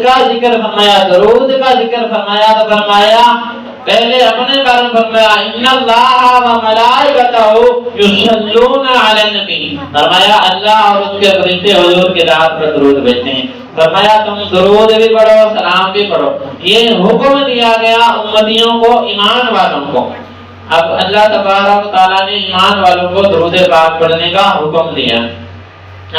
کا ذکر فرمایا، درود کا ذکر فرمایا تو فرمایا پہلے اپنے بارے میں فرمایا ان اللہ و ملائکتہ یصلون علی النبی، فرمایا اللہ اور اس کے فرشتے حضور کی ذات پر درود بھیجتے ہیں، فرمایا تم درود بھی پڑھو سلام بھی پڑھو۔ یہ حکم دیا گیا امتیوں کو، ایمان والوں کو۔ اب اللہ تبارک و تعالیٰ نے ایمان والوں کو درود پاک پڑھنے کا حکم دیا۔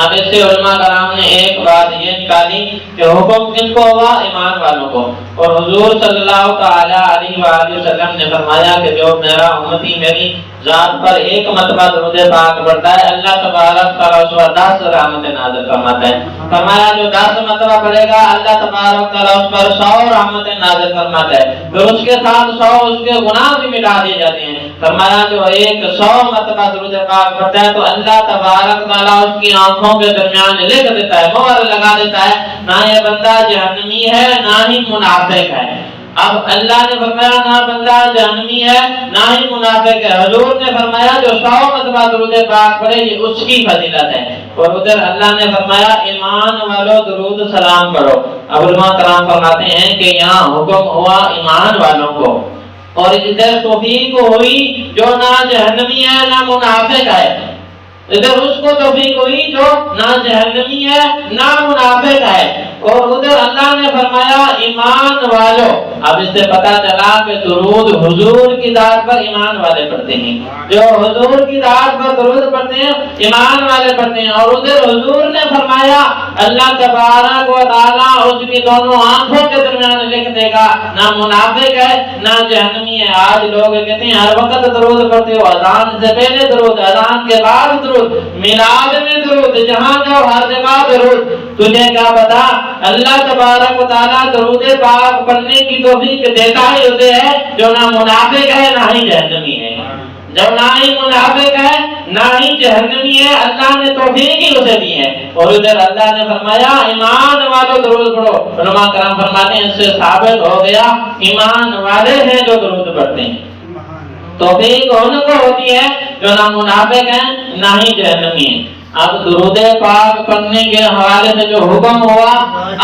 اب اس سے علماء کرام نے ایک بات یہ نکالی کہ حکم کن کو ہوا؟ ایمان والوں کو۔ اور حضور صلی اللہ تعالی علیہ وآلہ وسلم نے فرمایا کہ جو میرا امتی میری ذات پر ایک مرتبہ درود پاک پڑھتا ہے اللہ تبارک تعالیٰ اس پر 10 رحمت نازل فرماتا ہے۔ فرمایا جو 10 مرتبہ پڑھے گا اللہ تبارک تعالیٰ اس پر 100 رحمت نازل فرماتا ہے، پھر اس کے ساتھ 100 اس کے گناہ بھی مٹا دیے جاتے ہیں۔ فرمایا جو ایک 100 مرتبہ درود پاک پڑھتا ہے تو اللہ تبارک تعالیٰ اس کی آنکھوں کے درمیان لکھ دیتا ہے، مہر لگا دیتا ہے، نہ یہ بندہ جہنمی ہے نہ ہی منافق ہے۔ اب اللہ نے فرمایا نہ بندہ جہنمی ہے نہ ہی منافق ہے۔ حضور نے فرمایا جو 100 مرتبہ درود پاک پڑھے یہ اس کی فضیلت ہے۔ اور ادھر اللہ نے فرمایا ایمان والو درود سلام پڑھو۔ اب علماء کرام فرماتے ہیں کہ یہاں حکم ہوا ایمان والوں کو، اور ادھر توفیق ہوئی جو نہ جہنمی ہے نہ منافق ہے، ادھر اس کو توفیق ہوئی جو نہ جہنمی ہے نہ منافق ہے۔ اور ادھر اللہ نے فرمایا ایمان والو۔ اب اس سے پتہ چلا کہ درود حضور کی ذات پر ایمان والے پڑھتے ہیں، جو حضور کی ذات پر درود پڑھتے ہیں ایمان والے پڑھتے ہیں۔ اور ادھر حضور نے فرمایا اللہ تبارک و تعالیٰ اس کی دونوں آنکھوں کے درمیان لکھ دے گا، نہ منافق ہے نہ جہنمی ہے۔ آج لوگ کہتے ہیں ہر وقت درود پڑھتے ہو، اذان سے پہلے درود، اذان کے بعد درود، میلاد میں درود، جہاں جاؤ ہر جگہ درود۔ تجھے کیا پتا اللہ تبارک و تعالیٰ درود پاک پڑھنے کی توفیق دیتا ہی اسے ہے جو نہ منافق ہے نہ ہی جہنمی ہے، جو نہ ہی منافق ہے نہ ہی جہنمی ہے، اللہ نے توفیق ہی اسے دی ہے۔ اور ادھر اللہ نے فرمایا ایمان والو درود پڑھو۔ علماء کرام فرماتے ہیں اس سے ثابت ہو گیا ایمان والے ہیں جو درود پڑھتے ہیں، توفیق ان کو ہوتی ہے جو نہ منافق ہیں نہ ہی جہنمی ہیں۔ اب درود پاک پڑھنے کے حوالے سے جو حکم ہوا،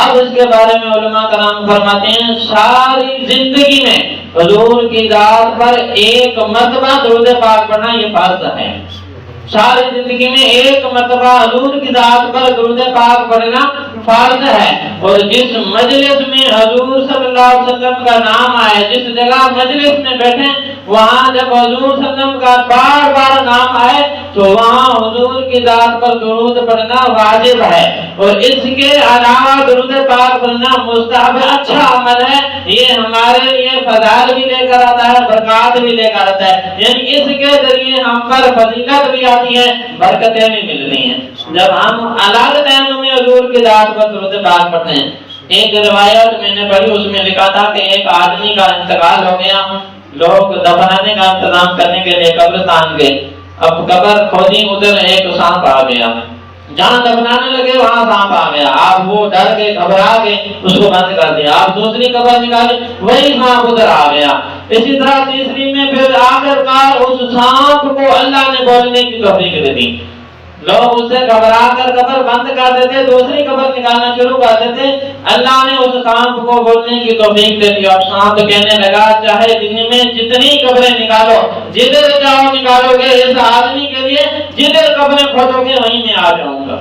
اب اس کے بارے میں علماء کرام فرماتے ہیں ساری زندگی میں حضور کی ذات پر ایک مرتبہ درود پاک پڑھنا یہ فرض ہے۔ ساری زندگی میں ایک مرتبہ حضور کی ذات پر درود پاک پڑھنا فرض ہے۔ اور جس مجلس میں حضور صلی اللہ علیہ وسلم کا نام آئے، جس جگہ مجلس میں بیٹھیں، وہاں جب حضور صلی اللہ علیہ وسلم کا بار بار نام آئے تو وہاں حضور کی ذات پر درود پڑھنا واجب ہے۔ اور اس کے علاوہ درود پاک پڑھنا مستحب اچھا عمل ہے، یہ ہمارے لیے فضائل بھی لے کر آتا ہے، برکات بھی لے کر آتا ہے، یعنی اس کے ذریعے ہم پر فضیلت بھی آتی ہے، برکتیں بھی ملتی ہیں جب ہم الگ ٹائم میں حضور کی ذات پر درود پاک پڑھتے ہیں۔ ایک روایت میں نے پڑھی، اس میں لکھا تھا کہ ایک آدمی کا انتقال ہو گیا، لوگ دفنانے کا انتظام کرنے کے لیے قبرستان گئے۔ اب قبر کھودی، ادھر ایک سانپ آ گیا، جہاں دفنانے لگے وہاں سانپ آ گیا۔ آپ وہ ڈر کے گھبرا کے اس کو بند کر دیا، آپ دوسری قبر نکالے وہی سانپ ادھر آ گیا۔ اسی طرح تیسری میں پھر آخرکار اس سانپ کو اللہ نے بولنے کی توفیق دے دی۔ لوگ اس سے گھبرا کر قبر بند کر دیتے، دوسری قبر نکالنا شروع کر دیتے، اللہ نے اس سانپ کو بولنے کی توفیق دے دی۔ اب سانپ کہنے لگا چاہے دن میں جتنی قبریں نکالو، جدھر جاؤ نکالو گے، اس آدمی کے لیے جدھر قبریں کھودو گے وہیں میں آ جاؤں گا،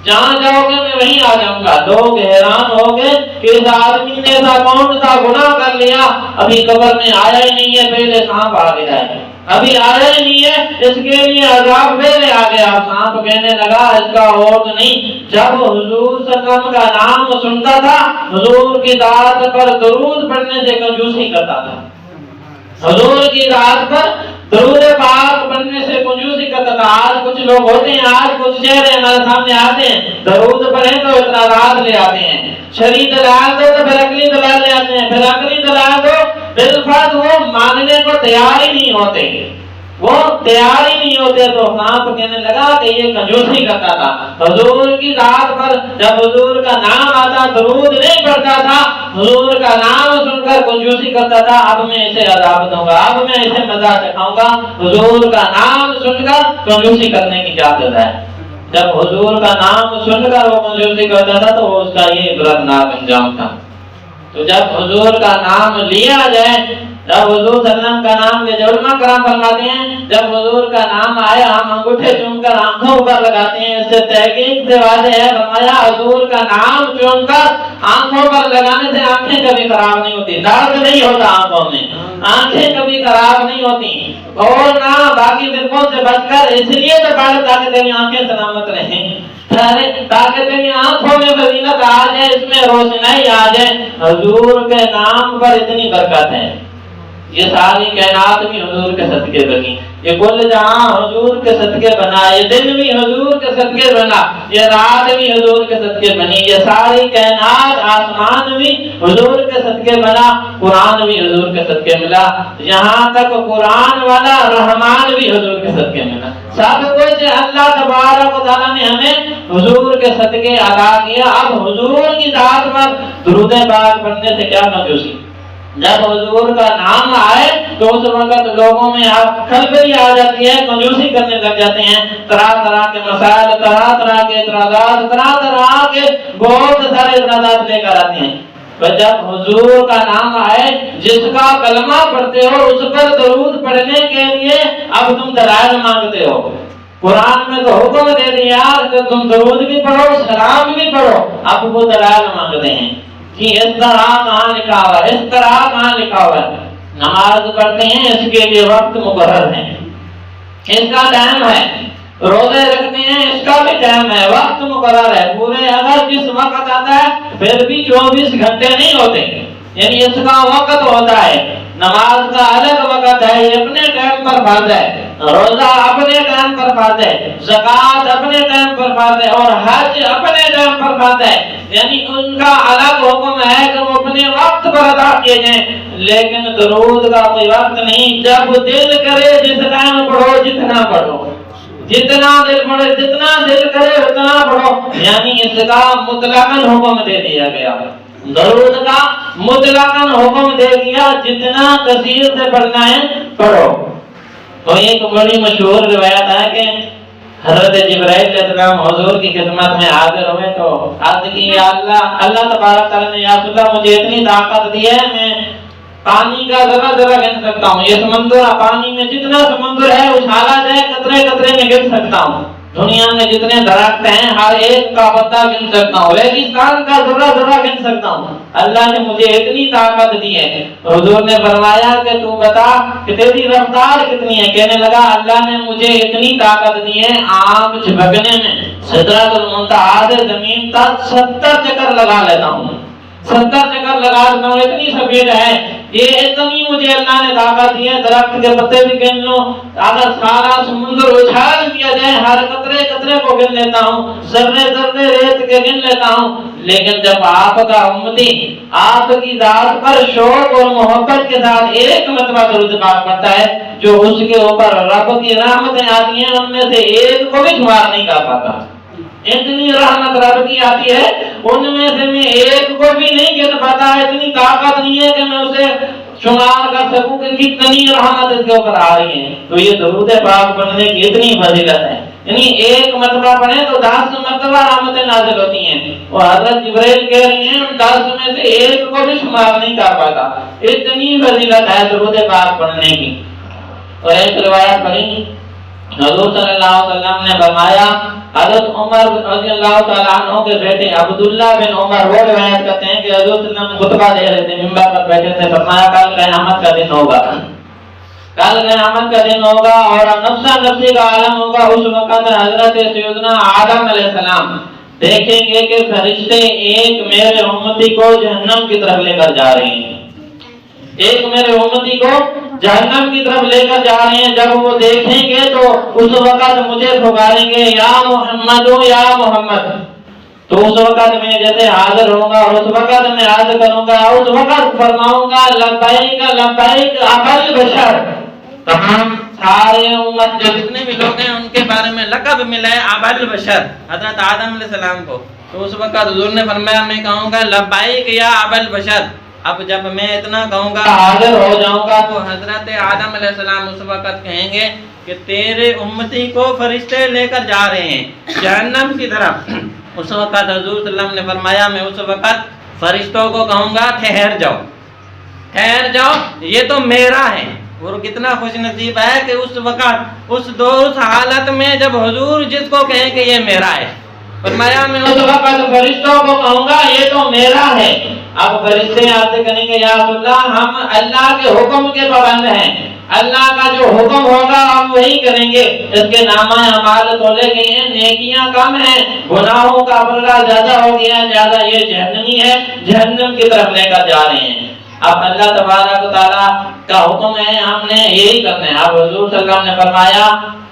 جہاں جاؤ گے میں وہیں آ جاؤں گا۔ لوگ حیران ہو گئے کہ اس آدمی نے ایسا کون سا گناہ کر لیا، ابھی قبر میں آیا ہی نہیں ہے، پہلے سانپ آ گیا ہے، ابھی آیا ہی نہیں ہے، اس کے لیے عذاب پہلے آ گیا۔ سانپ کہنے لگا اس کا اور نہیں، جب حضور صلی اللہ علیہ وسلم کا نام سنتا تھا حضور کی ذات پر درود پڑھنے سے کنجوسی کرتا تھا، حضور کی ذات پر درود پاک پڑھنے سے کنجوسی کرتا تھا۔ آج کچھ لوگ ہوتے ہیں، آج کچھ چہرے ہمارے سامنے آتے ہیں، درود پڑھیں تو اعتراضات لے آتے ہیں، شرعی دلائل دو تو پھر عقلی دلائل لے آتے ہیں، پھر عقلی دلائل دو، بالفرض وہ ماننے کو تیار ہی نہیں ہوتے، وہ تیار ہی نہیں ہوتے۔ تو سانپ کہنے لگا کہ یہ کنجوسی کرتا تھا، حضور کی ذات پر جب حضور کا نام آتا درود نہیں پڑھتا تھا، حضور کا نام سن کر کنجوسی کرتا تھا، اب میں اسے عذاب دوں گا، اب میں اسے مزہ چکھاؤں گا۔ حضور کا نام سن کر کنجوسی کرنے کی اجازت ہے۔ جب حضور کا نام سن کر وہ کنجوسی کرتا تھا تو اس کا یہ عبرتناک انجام تھا۔ تو جب حضور کا نام لیا جائے، جب حضور صلی اللہ علیہ وسلم کا نام لے، علماء کرام فرماتے ہیں جب حضور کا نام آئے ہم انگوٹھے چوم کر آنکھوں پر لگاتے ہیں۔ اس سے تحقیق سے واضح ہے، فرمایا حضور کا نام چوم کر آنکھوں پر لگانے سے آنکھیں کبھی خراب نہیں ہوتی، درد نہیں ہوتا آنکھوں میں، آنکھیں کبھی خراب نہیں ہوتی۔ اور نہ باقی فرقوں سے بچ کر اس لیے تو پڑھ تاکہ تیری آنکھیں سلامت رہیں، تاکہ تیری آنکھوں میں فضیلت آ جائے، اس میں روشنائی آ جائے۔ حضور کے نام پر اتنی برکت ہے، یہ ساری کائنات بھی حضور کے صدقے بنی، یہ کل جہاں حضور کے صدقے بنا، یہ دن بھی حضور کے صدقے بنا، یہ رات بھی حضور کے صدقے بنی، یہ ساری کائنات، آسمان بھی حضور کے صدقے بنا، قرآن بھی حضور کے صدقے ملا، یہاں تک قرآن والا رحمان بھی حضور کے صدقے ملا۔ سب کچھ اللہ تبارک و تعالیٰ نے ہمیں حضور کے صدقے عطا کیا۔ اب حضور کی ذات پر درود پاک پڑھنے سے کیا کنجوسی؟ جب حضور کا نام آئے تو اس وقت لوگوں میں کھلبلی آ جاتی ہے، کنجوسی کرنے لگ جاتے ہیں، طرح طرح کے مسائل، طرح طرح کے اعتراضات، طرح طرح کے بہت سارے اعتراضات لے کر آتے ہیں۔ پر جب حضور کا نام آئے، جس کا کلمہ پڑھتے ہو اس پر درود پڑھنے کے لیے اب تم دلائل مانگتے ہو۔ قرآن میں تو حکم دے دیا کہ تم درود بھی پڑھو، سلام بھی پڑھو، اب وہ دلائل مانگتے ہیں کہ اس طرح کہاں لکھا ہوا ہے، اس طرح کہاں لکھا ہوا ہے۔ نماز پڑھتے ہیں اس کے لیے وقت مقرر ہے، اس کا ٹائم ہے، روزے رکھتے ہیں اس کا بھی ٹائم ہے، وقت مقرر ہے، پورے اگر جس وقت آتا ہے پھر بھی 24 گھنٹے نہیں ہوتے، یعنی اس کا وقت ہوتا ہے۔ نماز کا الگ وقت ہے، یہ اپنے ٹائم پر فرض ہے، روزہ اپنے ٹائم پر فرض ہے، زکوٰۃ اپنے ٹائم پر فرض ہے، اور حج اپنے ٹائم پر فرض ہے، یعنی ان کا الگ حکم ہے کہ وہ اپنے وقت پر ادا کیے جائیں۔ لیکن درود کا کوئی وقت نہیں، جب دل کرے جس ٹائم پڑھو، جتنا پڑھو، جتنا دل پڑھے، جتنا دل کرے اتنا پڑھو، یعنی اس کا مطلقاً حکم دے دیا گیا، درود کا مطلقاً حکم دے دیا، جتنا کثیر سے پڑھنا ہے پڑھو۔ تو ایک بڑی مشہور روایت ہے کہ حضرت جبرائیل علیہ السلام حضور کی خدمت میں حاضر ہوئے تو عرض کی، یا اللہ تبارک تعالیٰ نے یا رسول اللہ مجھے اتنی طاقت دی ہے، میں پانی کا ذرا ذرا گن سکتا ہوں، یہ سمندر، پانی میں جتنا سمندر ہے اچھالا جائے قطرے قطرے میں گن سکتا ہوں، دنیا میں جتنے درخت ہیں ہر ایک کا پتا گن سکتا ہوں، ریگستان کا ذرا ذرا گن سکتا ہوں، اللہ نے مجھے اتنی طاقت دی ہے۔ حضور نے فرمایا کہ تو بتا کہ تیری رفتار کتنی ہے؟ کہنے لگا اللہ نے مجھے اتنی طاقت دی ہے، آنکھ جھپکنے میں سدرۃ المنتہا سے زمین تک 70 چکر لگا لیتا ہوں، 70 چکر لگا لیتا ہوں، اتنی سپیڈ ہے یہ، اتنی مجھے اللہ نے طاقت دی ہے۔ درخت کے پتے بھی گن لو، اگر سارا سمندر اچھال دیا جائے ہر قطرے قطرے کو گن لیتا ہوں، ذرے ذرے ریت کے گن لیتا ہوں، لیکن جب آپ کا امتی آپ کی ذات پر شوق اور محبت کے ساتھ ایک مرتبہ درود پاک پڑھتا ہے، جو اس کے اوپر رب کی رحمتیں آتی ہیں ان میں سے ایک کو بھی شمار نہیں کر پاتا، اتنی رحمت رب کی آتی ہے، ان میں سے میں ایک کو بھی نہیں گن پاتا، اتنی طاقت نہیں ہے کہ میں اسے شمار کر سکوں کہ کتنی رحمت اس کے اوپر آ رہی ہے۔ تو یہ درود پاک پڑھنے کی اتنی فضیلت ہے، یعنی ایک مرتبہ پڑھیں تو 10 مرتبہ رحمتیں نازل ہوتی ہیں، اور حضرت جبرائیل کہہ رہی ہیں 10 میں سے ایک کو بھی شمار نہیں کر پاتا، اتنی فضیلت ہے درود پاک پڑھنے کی۔ اور ایک روایت پڑھی، حضور صلی اللہ علیہ وسلم نے فرمایا، حضرت عمر رضی اللہ تعالیٰ عنہ کے بیٹے عبداللہ بن عمر وہ روایت کرتے ہیں کہ حضور صلی اللہ علیہ وسلم خطبہ دے رہے تھے، منبر پر بیٹھے تھے، فرمایا کل قیامت کا دن ہوگا، کل قیامت کا دن ہوگا اور نفسا نفسی کا عالم ہوگا، اس وقت حضرت سیدنا آدم علیہ السلام دیکھیں گے کہ فرشتے ایک میرے امتی کو جہنم کی طرف لے کر جا رہے ہیں، ایک میرے امتی کو جہنم کی طرف لے کر جا رہے ہیں۔ جب وہ دیکھیں گے تو اس وقت مجھے پکاریں گے، یا محمد یا محمد، تو اس وقت میں جیسے حاضر ہوں گا اور اس وقت میں عرض کروں گا، اس وقت فرماؤں گا لبیک لبیک ابا البشر، تمام سارے امت جو جتنے بھی لوگ ہیں ان کے بارے میں لقب ملا ہے ابا البشر، حضرت آدم علیہ السلام کو، تو اس وقت حضور نے فرمایا میں کہوں گا لبیک یا ابا البشر۔ اب جب میں اتنا کہوں گا حاضر ہو جاؤں گا تو حضرت آدم علیہ السلام اس وقت کہیں گے کہ تیرے امتی کو فرشتے لے کر جا رہے ہیں جہنم کی طرف، اس وقت حضور صلی اللہ علیہ وسلم نے فرمایا میں اس وقت فرشتوں کو کہوں گا ٹھہر جاؤ، ٹھہر جاؤ، یہ تو میرا ہے۔ اور کتنا خوش نصیب ہے کہ اس وقت اس حالت میں جب حضور جس کو کہیں کہ یہ میرا ہے، فرمایا میں اس وقت فرشتوں کو کہوں گا یہ تو میرا ہے۔ اب فرشتے آپ سے کہیں گے یا رسول اللہ ہم اللہ کے حکم کے پابند ہیں، اللہ کا جو حکم ہوگا ہم وہی کریں گے۔ اس کے نامہ اعمال تولے گئے ہیں، نیکیاں کم ہیں، گناہوں کا پلڑا زیادہ ہو گیا، زیادہ یہ جہنمی ہے، جہنم کی طرف لے کر جا رہے ہیں۔ اب اللہ تبارک و تعالیٰ کا حکم ہے ہم نے یہی کرنا ہے۔ اب حضور صلی اللہ علیہ وسلم نے فرمایا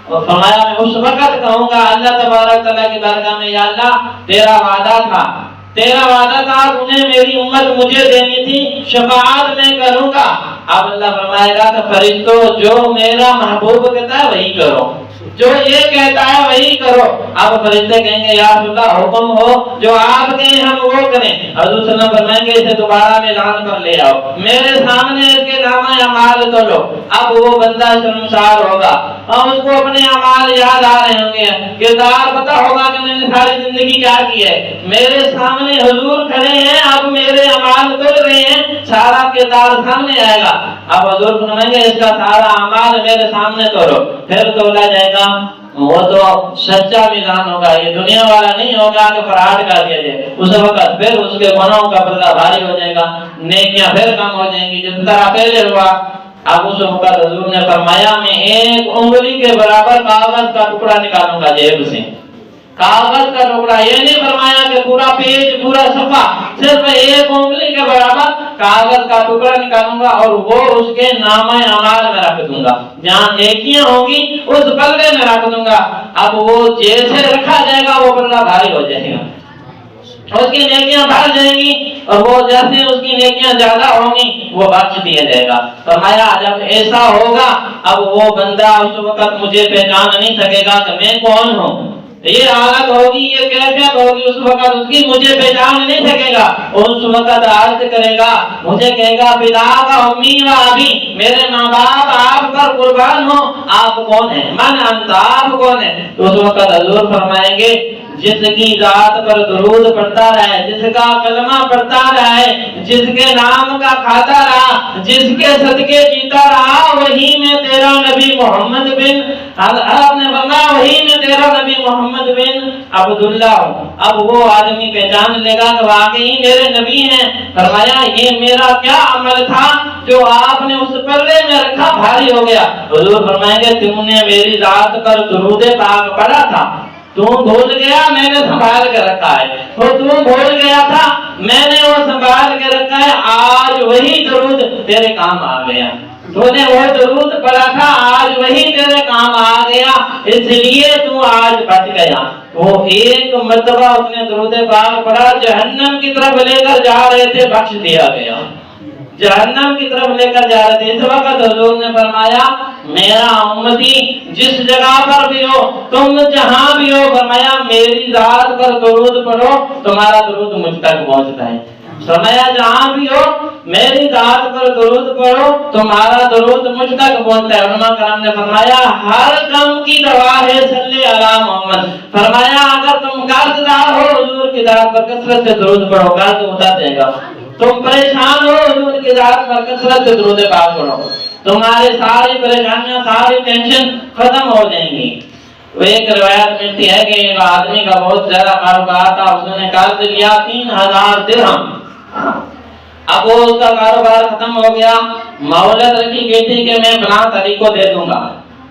میں اس وقت کہوں گا اللہ تبارک تعالیٰ کی بارگاہ میں یا اللہ تیرا وعدہ تھا تو نے میری امت مجھے دینی تھی، شفاعت میں کروں گا۔ اب اللہ فرمائے گا کہ فرشتوں جو میرا محبوب کہتا ہے وہی کرو، جو یہ کہتا ہے وہی کرو۔ اب فرشتے کہیں گے یا رسول اللہ حکم ہو جو آپ کہیں ہم وہ کریں۔ حضور صلی اللہ علیہ وسلم فرمائیں گے اسے دوبارہ میدان پر لے آؤ، میرے سامنے اس کے نامہ اعمال تولو۔ اب وہ بندہ شرمسار ہوگا اور اس کو اپنے اعمال یاد آ رہے ہوں گے، کردار پتہ ہوگا کہ میں نے ساری زندگی کیا کی ہے، میرے سامنے حضور کھڑے ہیں، اب میرے اعمال تول رہے ہیں، سارا کردار سامنے آئے گا۔ اب حضور فرمائیں گے اس کا سارا اعمال میرے سامنے تولو، پھر تولا جائے گا۔ وہ تو سچا میزان ہوگا، یہ دنیا والا نہیں ہوگا کہ فراڈ کر دیا جائے۔ اس وقت پھر اس کے گناہوں کا پردہ بھاری ہو جائے گا، نیکیاں پھر کم ہو جائیں گی جس طرح پہلے ہوا۔ اب اس وقت حضور نے فرمایا میں ایک انگلی کے برابر کاغذ کا ٹکڑا نکالوں گا جیب سے، کاغذ کا ٹکڑا، یہ نہیں فرمایا کہ پورا پیج پورا صفحہ، صرف ایک انگلی کے برابر کاغذ کا ٹکڑا نکالوں گا اور وہ اس کے نامہ اعمال میں رکھ دوں گا، جہاں نیکیاں ہوں گی اس پلڑے میں رکھ دوں گا۔ اب وہ جیسے رکھا جائے گا وہ پلڑا بھاری ہو جائے گا، اس کی نیکیاں بڑھ جائیں گی اور وہ جیسے اس کی نیکیاں زیادہ ہوں گی وہ بخش دیا جائے گا۔ فرمایا جب ایسا ہوگا اب وہ بندہ اس وقت مجھے پہچان نہیں سکے گا کہ میں کون ہوں، یہ حالت ہوگی، یہ کیفیت ہوگی، اس وقت اس کی مجھے پہچان نہیں سکے گا۔ اس وقت عرض کرے گا، مجھے کہے گا فدا کا امی و ابی، میرے ماں باپ آپ پر قربان ہو، آپ کون ہیں، من انت، آپ کون ہیں؟ تو اس وقت حضور فرمائیں گے جس کی ذات پر درود پڑھتا رہے، جس کا کلمہ پڑھتا رہے، جس کے نام کا کھاتا رہا، جس کے صدقے جیتا رہا، وہی میں تیرا نبی محمد بن، آپ نے فرمایا وہی میں تیرا نبی محمد بن عبداللہ ہوں۔ اب وہ آدمی پہچان لے گا کہ واقعی میرے نبی ہیں۔ فرمایا یہ میرا کیا عمل تھا جو آپ نے اس پلڑے میں رکھا بھاری ہو گیا؟ حضور فرمائیں گے تم نے میری ذات پر درود پاک پڑھا تھا، تم بھول گیا، میں نے سنبھال کے رکھا ہے، تو تم بھول گیا تھا، میں نے وہ سنبھال کے رکھا ہے، آج وہی درود تیرے کام آ گیا، تو نے وہ درود پڑھا تھا آج وہی تیرے کام آ گیا، اس لیے تو آج بچ گیا۔ وہ ایک مرتبہ اس نے درود پاک پڑھا، جہنم کی طرف لے کر جا رہے تھے، بخش دیا گیا، جہنم کی طرف لے کر جا رہے تھے۔ اس وقت حضور نے فرمایا میرا امتی جس جگہ پر بھی ہو، تم جہاں بھی ہو، فرمایا میری ذات پر درود پڑھو، تمہارا درود مجھ تک پہنچتا ہے۔ فرمایا جہاں بھی ہو میری ذات پر درود پڑھو، تمہارا درود مجھ تک پہنچتا ہے۔ علماء کرام نے فرمایا ہر غم کی دوا ہے صلی علی محمد۔ فرمایا اگر تم قرض دار ہو حضور کی ذات پر کثرت سے درود پڑھو، قرض اتر جائے گا۔ تم پریشان ہو حضور کی ذات پر کثرت سے درود پاک پڑھو، تمہاری ساری پریشانیاں ساری ٹینشن ختم ہو جائیں گی۔ ایک روایت ملتی ہے کہ ایک آدمی کا بہت زیادہ کاروبار تھا، اس نے قرض لیا 3000 درہم۔ اب وہ اس کا کاروبار ختم ہو گیا، مہلت رکھی گئی تھی کہ میں فلاں تاریخ کو دے دوں گا،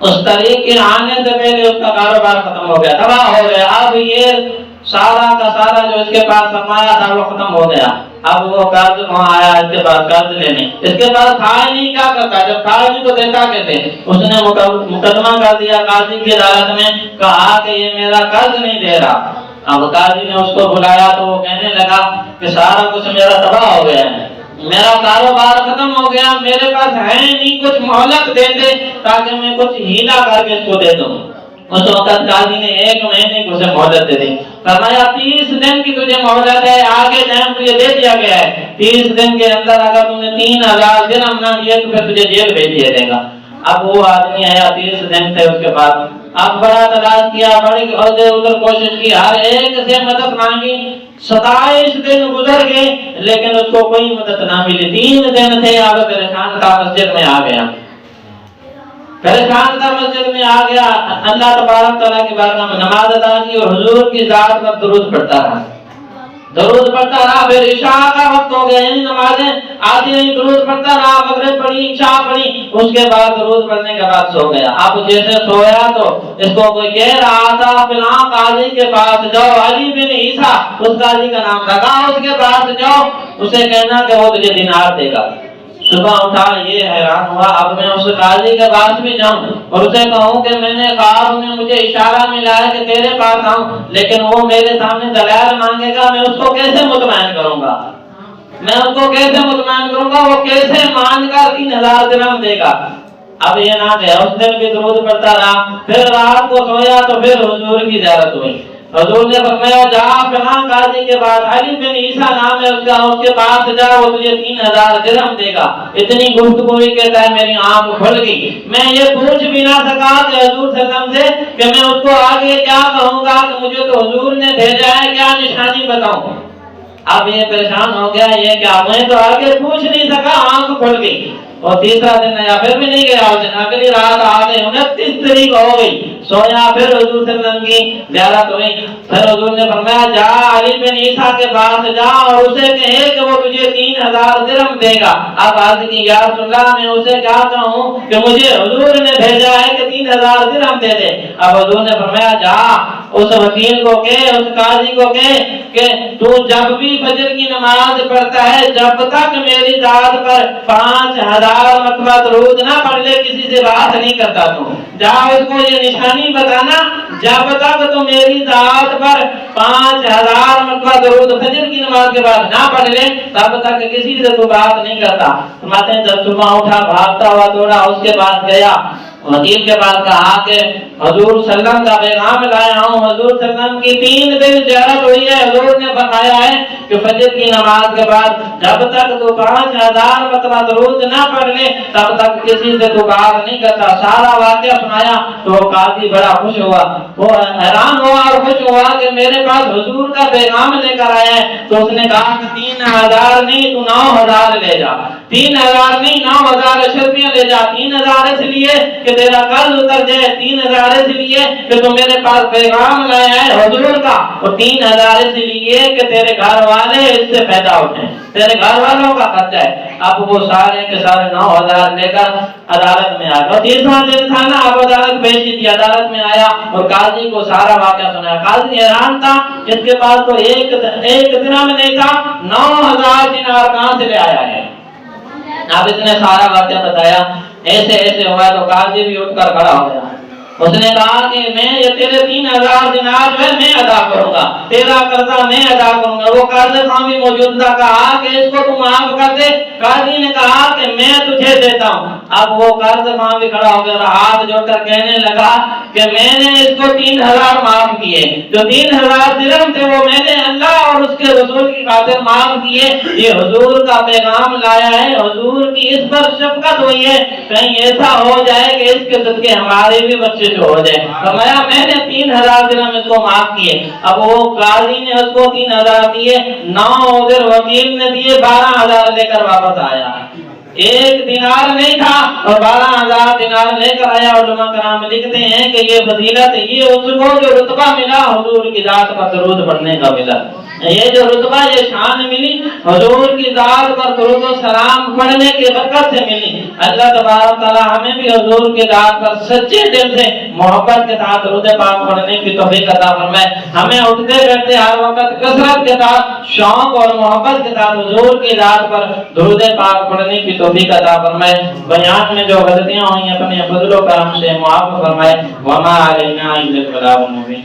اس تاریخ کے آنے سے پہلے اس کا کاروبار ختم ہو گیا، تباہ ہو گیا۔ اب یہ سارا کا سارا جو اس کے پاس سرمایہ تھا وہ ختم ہو گیا۔ اب وہ قرض وہاں آیا اس کے پاس قرض لینے، اس کے پاس تھا نہیں، کیا کرتا؟ جب تھا نہیں تو دیتا کیسے؟ اس نے مقدمہ کر دیا قاضی کی عدالت میں، کہا کہ یہ میرا قرض نہیں دے رہا۔ اب قاضی نے اس کو بلایا تو وہ کہنے لگا کہ سارا کچھ میرا تباہ ہو گیا ہے، میرا کاروبار ختم ہو گیا، میرے پاس ہے نہیں، کچھ مہلت دے دے تاکہ میں کچھ ہیلا کر کے اس کو دے دوں۔ اس وقت قاضی نے 1 مہینے کی اسے مہلت دے دی، فرمایا 30 دن کی تجھے مہلت ہے، آگے ٹائم تجھے دے دیا گیا ہے، 30 دن کے اندر اگر تم نے 3000 درہم نہ دیے تو پھر تجھے جیل بھیج دیا جائے گا۔ اب وہ آدمی آیا 30 دن تھے اس کے بعد، اب بڑا تلاش کیا، بڑی ادھر ادھر کوشش کی، ہر ایک سے مدد مانگی، 27 دن گزر گئے لیکن اس کو کوئی مدد نہ ملی۔ 3 دن تھے، اب پریشان تھا، مسجد میں آ گیا، پریشان تھا، مسجد میں آ گیا، اللہ تبارک تعالیٰ کی بارگاہ میں نماز ادا کی اور حضور کی ذات پر درود پڑھتا رہا، درود پڑھتا رہا۔ پھر عشاء کا وقت ہو گیا، یعنی نمازیں آدھی نہیں، درود پڑھتا رہا، مغرب پڑھی، عشاء پڑھی، اس کے بعد درود پڑھنے کے بعد سو گیا۔ اب جیسے سویا تو اس کو کوئی کہہ رہا تھا فلاں قاضی کے پاس جاؤ، علی بن عیسیٰ اس قاضی کا نام تھا، کہا اس کے پاس جاؤ، اسے کہنا کہ وہ تجھے دینار دے گا۔ صبح اٹھا، یہ حیران ہوا، اب میں اس قاضی کے پاس بھی جاؤں اور اسے کہوں کہ میں نے خواب میں مجھے اشارہ ملا ہے کہ تیرے پاس آؤں، لیکن وہ میرے سامنے دلائل مانگے گا، میں اس کو کیسے مطمئن کروں گا، میں اس کو کیسے مطمئن کروں گا، وہ کیسے مان کر 3000 درہم دے گا۔ اب یہ نہ کہ اس دن بھی درود پڑھتا رہا، پھر رات کو سویا تو پھر حضور کی زیارت ہوئی، حضور نے فرمایا جا فلاں قاضی کے بعد، علی بن عیسیٰ نام ہے اس کا، اس کے پاس جا، وہ تجھے 3000 درہم دے گا۔ اتنی گفتگو ہوئی، کہتا ہے میری آنکھ کھل گئی، میں یہ پوچھ بھی نہ سکا کہ حضور صلی اللہ علیہ وسلم سے کہ میں اس کو آگے کیا کہوں گا کہ مجھے تو حضور نے بھیجا ہے، کیا نشانی بتاؤں۔ اب یہ پریشان ہو گیا، یہ کیا، میں تو آگے پوچھ نہیں سکا، آنکھ کھل گئی۔ اور تیسرا دن آیا، پھر بھی نہیں گیا اس دن، اگلی رات آ گئی، 29 تاریخ ہو گئی، سویا، پھر حضور صلی اللہ علیہ وسلم کی زیارت ہوئی، پھر حضور نے فرمایا جا علی بن عیسیٰ کے پاس جا اور اسے کہے کہ وہ تجھے 3000 درہم دے گا۔ اب عرض کی یا رسول اللہ میں اسے کیا کہوں کہ مجھے حضور نے بھیجا ہے کہ 3000 درہم دے دے۔ اب حضور نے فرمایا جا اس وکیل کو کہ، اس قاضی کو کہ تو جب بھی فجر کی نماز پڑھتا ہے، جب تک میری ذات پر 5000 مرتبہ درود نہ پڑھ لے کسی سے بات نہیں کرتا، تو جا اس کو یہ نشانی بتانا، جب تک تو میری ذات پر 5000 مرتبہ درود فجر کی نماز کے بعد نہ پڑھ لے تب تک کسی سے تو بات نہیں کرتا۔ فرماتے ہیں جب صبح اٹھا، بھاگتا ہوا دوڑا، اس کے بعد گیا، وکیل کے پاس کہا کہ حضور صلی اللہ علیہ وسلم کا پیغام لایا ہوں، حضور صلی اللہ علیہ وسلم کی 3 دن زیارت ہوئی ہے، حضور نے فرمایا ہے کہ فجر کی نماز کے بعد جب تک تو 5000 مرتبہ درود نہ پڑھ لے تب تک کسی سے تو بات نہیں کرتا۔ سارا واقعہ سنایا تو وہ قاضی بڑا خوش ہوا، وہ حیران ہوا اور خوش ہوا کہ میرے پاس حضور کا پیغام لے کر آیا ہے۔ تو اس نے کہا کہ 3000 نہیں تو 9000 لے جا، 3000 نہیں 9000 اشرفیاں لے جا، 3000 اس لیے کہ تیرا قرض اتر جائے، 3000 اس لیے کہ تو میرے پاس پیغام لایا ہے حضور کا، اور 3000 اس لیے کہ تیرے گھر والے اس سے پیدا اٹھیں، تیرے گھر والوں کا خرچہ ہے۔ اب وہ سارے کے سارے 9000 لے کر عدالت میں آ گیا، اور تیسرا دن تھا نا، اب عدالت بھیجی تھی، عدالت میں آیا اور قاضی کو سارا واقعہ سنایا۔ قاضی حیران تھا، اس کے پاس تو ایک درہم نہیں تھا، 9000 دینار کہاں سے لے آیا ہے۔ اب اس نے سارا واقعہ بتایا، ایسے ایسے ہوا تو قاضی بھی اٹھ کر کھڑا ہو گیا، اس نے کہا کہ میں یہ تیرے 3000 دینار جو ہے میں ادا کروں گا، تیرا قرضہ میں ادا کروں گا۔ وہ قاضی خان بھی موجود تھا، کہا کہ اس کو تو معاف کر دے۔ قاضی نے کہا کہ میں تجھے دیتا ہوں۔ اب وہ قاضی خان بھی کھڑا ہو گیا اور ہاتھ جوڑ کر کہنے لگا کہ میں نے اس کو 3000 معاف کیے، جو 3000 درہم تھے وہ میں نے اللہ اور اس کے رسول کی خاطر معاف کیے۔ یہ حضور کا پیغام لایا ہے، حضور کی اس پر شفقت ہوئی ہے، کہیں ایسا ہو جائے کہ اس کے صدقے ہمارے بھی بچے جو ہو جائے۔ فرمایا میں نے 3000 درہم اس کو معاف کیے۔ اب وہ قاضی نے اس کو 3000 دیے، 9 ادھر وکیل نے دیے، 12000 لے کر واپس آیا۔ 1 دینار نہیں تھا اور 12000 دینار لے کر آیا۔ علماء کرام لکھتے ہیں کہ یہ فضیلت، یہ اس کو جو رتبہ ملا حضور کی ذات پر درود پڑھنے کا ملا، یہ جو رتبہ، یہ شان ملی حضور کی ذات پر درود و سلام پڑھنے کی برکت سے ملی۔ اللہ تبارک تعالی ہمیں بھی حضور کی ذات پر سچے دل سے محبت کے ساتھ درود پاک پڑھنے کی توفیق عطا فرمائے۔ ہمیں اٹھتے بیٹھتے ہر وقت کثرت کے ساتھ شوق اور محبت کے ساتھ حضور کی ذات پر درود پاک پڑھنے کی توفیق عطا فرمائے۔ بیان میں جو غلطیاں ہوئی اپنے فضل و کرم سے معاف فرمائے۔ وما علینا الا البلاغ المبین۔